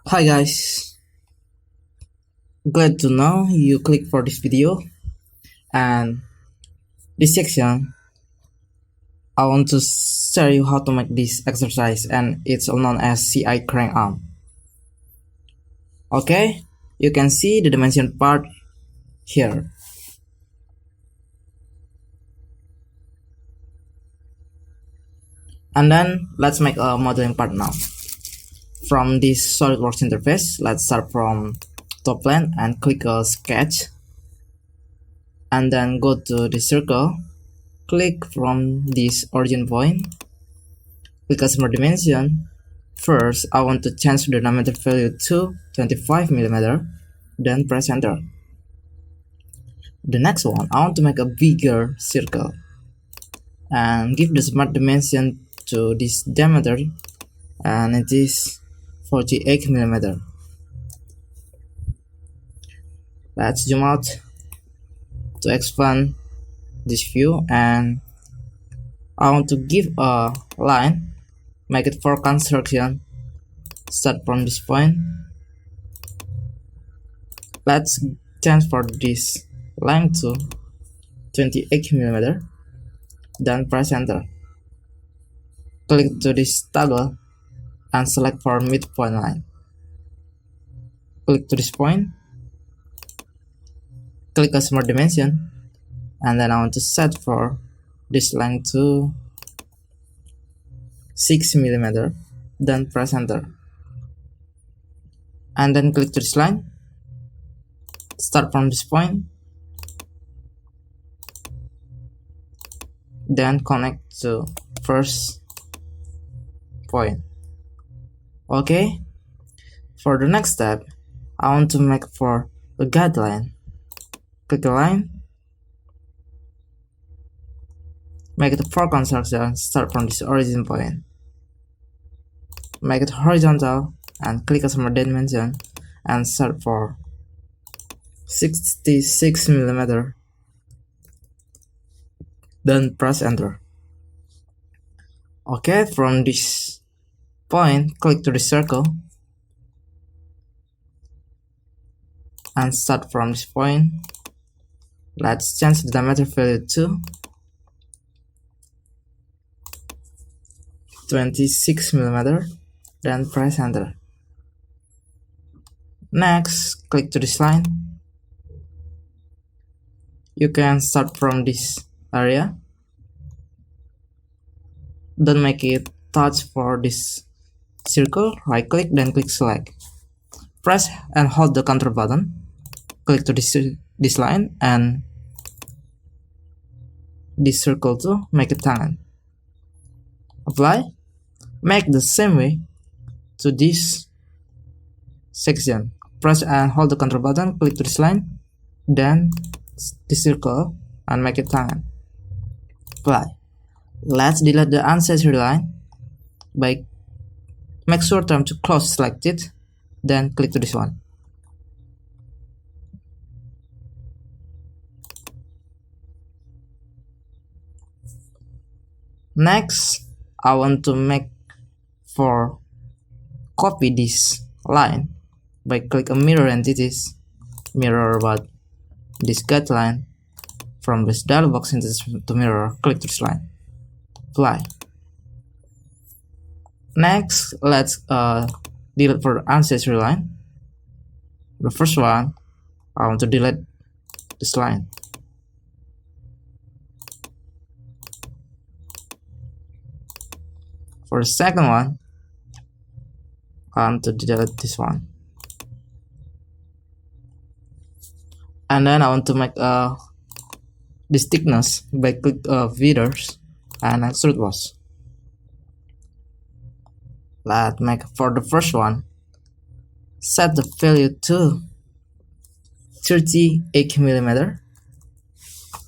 Hi guys, glad to know you click for this video, and this section I want to show you how to make this exercise, and it's known as CI crank arm. Okay, you can see the dimension part here. And then let's make a modeling part now. From this Solidworks interface, let's start from top plane and click a sketch, and then go to the circle, click from this origin point, click customer dimension. First, I want to change the diameter value to 25mm, then press enter. The next one, I want to make a bigger circle and give the smart dimension to this diameter, and it is 48mm. Let's zoom out to expand this view, and I want to give a line, make it for construction, start from this point. Let's change for this line to 28mm, then press enter. Click to this toggle and select for midpoint line. Click to this point, click customer dimension, and then I want to set for this line to 6mm, then press enter. And then click to this line, start from this point, then connect to first point. Okay, for the next step, I want to make for a guideline. Click the line, make it for construction, start from this origin point, make it horizontal, and click customer dimension and set for 66mm, then press enter. Okay, from this point, click to the circle and start from this point. Let's change the diameter value to 26mm, then press enter. Next, click to this line. You can start from this area, then make it touch for this circle, right click, then click select. Press and hold the control button, click to this line and this circle to make it tangen. Apply, make the same way to this section. Press and hold the control button, click to this line, then this circle and make it tangen. Apply. Let's delete the unnecessary line by make sure term to close selected, then click to this one. Next, I want to make for copy this line by click a mirror entities, mirror about this guideline. From this dialog box to mirror, click to this line. Apply. Next, let's delete for unnecessary line. The first one, I want to delete this line. For the second one, I want to delete this one. And then I want to make this thickness by click feathers and extrude was. Let's make for the first one, set the value to 38mm,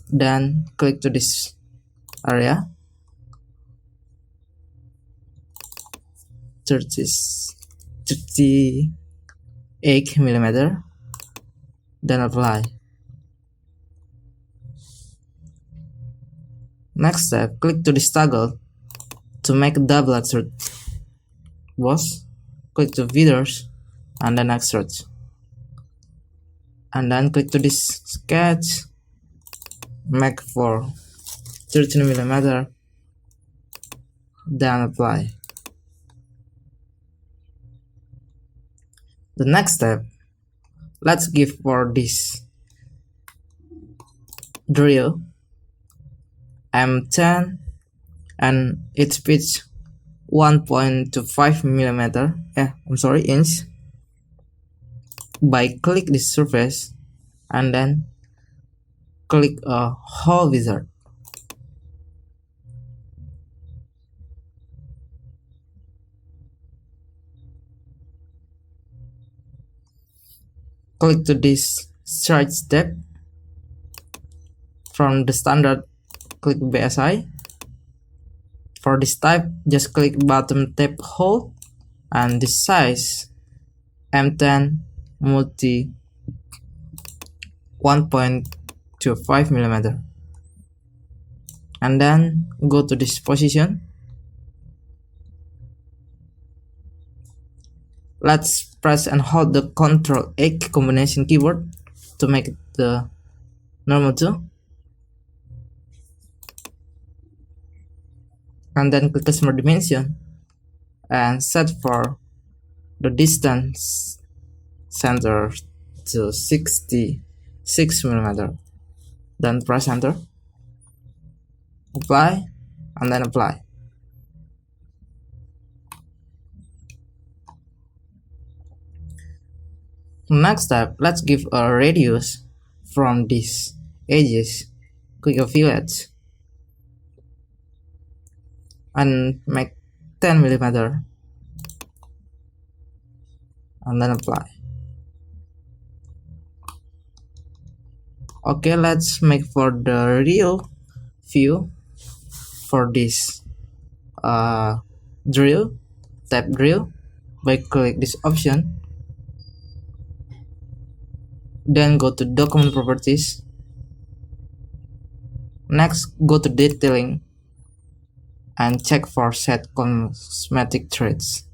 then click to this area, 38mm, then apply. Next step, click to this toggle to make a double extrude was, click to feathers and then extrude, and then click to this sketch, make for 13mm, then apply. The next step, let's give for this drill M10 and its pitch 1.25mm, inch, by click this surface and then click a hole wizard. Click to this stretch step. From the standard, click BSI. For this type, just click bottom tab hole and this size M10 multi 1.25mm, and then go to this position. Let's press and hold the Ctrl+A combination keyboard to make it the normal tool, and then click customer dimension and set for the distance center to 66mm, then press enter, apply, and then apply. Next step, let's give a radius from these edges. Click a fillet and make 10mm, and then apply. Okay, let's make for the real view for this drill, tab drill, by click this option, then go to document properties. Next, go to detailing and check for set cosmetic threads.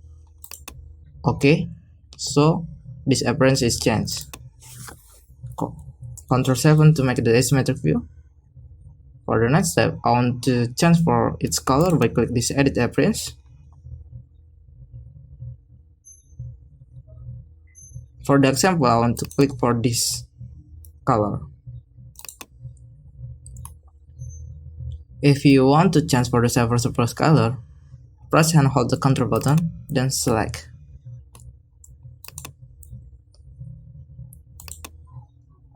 Okay, so this appearance is changed. Ctrl+7 to make the asymmetric view. For the next step, I want to change for its color by click this edit appearance. For the example, I want to click for this color. If you want to change for the silver surplus color, press and hold the Ctrl button, then select.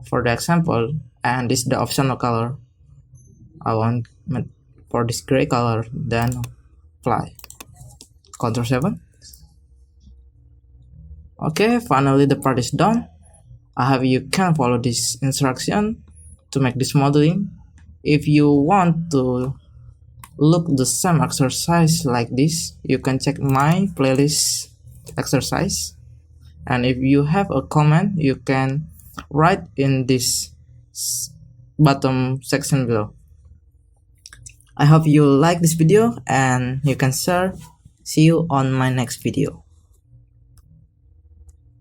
For the example, and this is the optional color, I want for this gray color, then apply. Ctrl+7. Okay, finally the part is done. I hope you can follow this instruction to make this modeling. If you want to look the same exercise like this, you can check my playlist exercise. And if you have a comment, you can write in this bottom section below. I hope you like this video and you can share. See you on my next video.